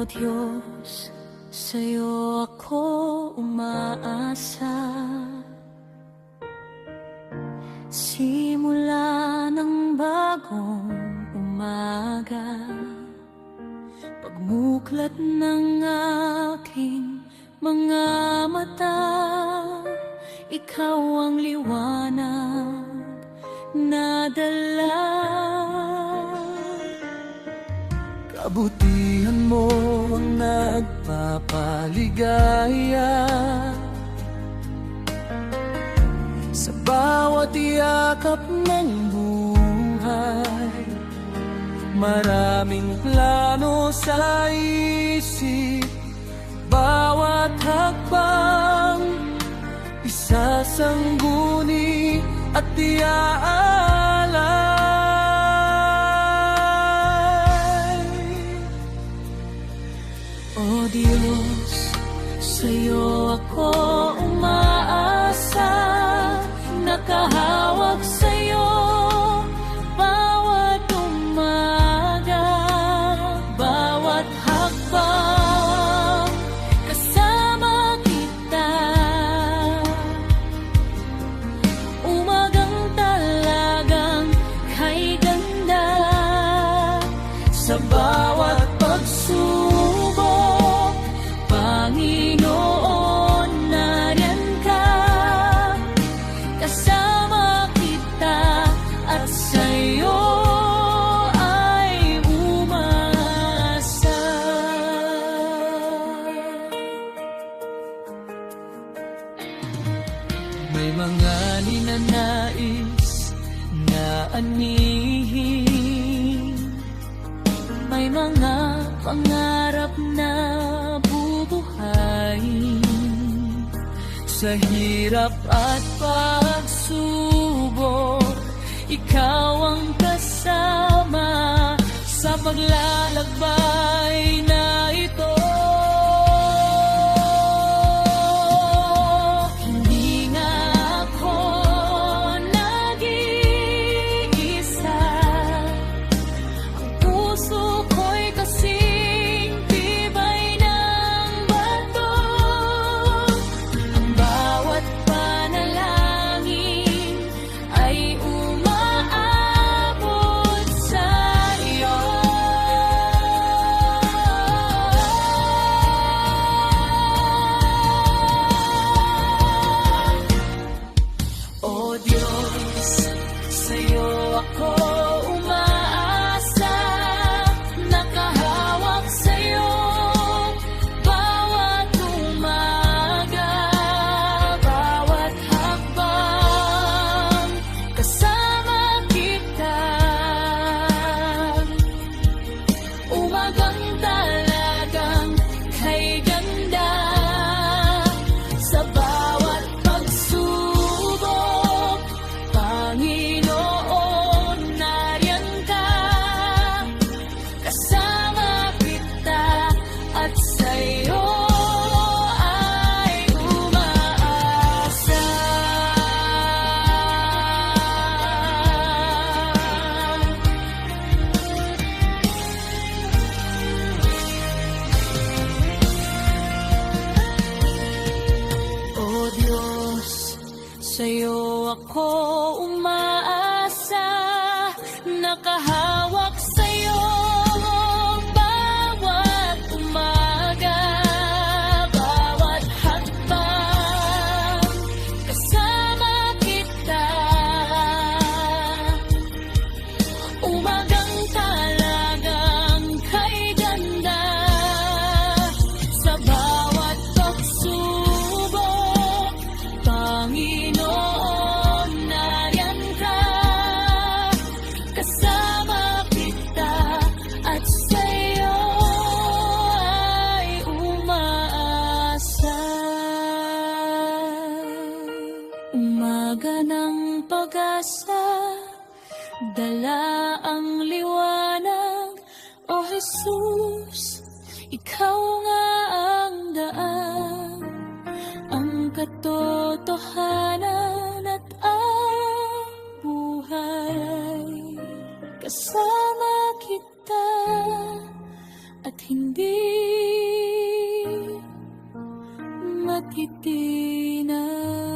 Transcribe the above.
Diyos, sa'yo ako umaasa. Simula ng bagong umaga, pagmuklat ng aking mga mata, ikaw ang liwanag na dala. Kabutihan mo ang nagpapaligaya sa bawat yakap ng buhay. Maraming plano sa isip, bawat hakbang isasangguni at iaalay. O Diyos, sa'yo ako umaasa, nakahawak sa'yo bawat umaga, bawat hakbang kasama kita. Umagang talagang kay ganda, sa bawat pagsubok, Panginoon, nariyan ka. Kasama kita at sa'yo ay umasa. May mga ninanais na anihin, May mga pangarap na bubuhayin. sa hirap at pagsubok, Ikaw ang kasama sa paglalakbay na ito. Hindi nga ako nag-iisa, ang puso ko'y kasing tibay ng bato. Ang bawat panalangin ay umaabot sa iyo. O Diyos, sa'yo ako umaasa, nakahawak sa'yo bawat umaga, bawat hakbang kasama kita. Umagang talagang kay ganda, sa bawat pagsubok, Panginoon, nariyan ka. Kasama kita at sa'yo ay umaasa. O Diyos, sa'yo ako umaasa, nakahawak sa'yo bawat umaga, bawat hakbang kasama kita. Umagang talagang kay ganda, sa bawat pagsubok, Panginoon, nariyan ka. Kasama kita at sa'yo ay umaasa. Umaga ng pag-asa, dala ang liwanag. O Jesus, ikaw nga ang daan, ang katotohanan at ang buhay. Kasama kita at hindi di na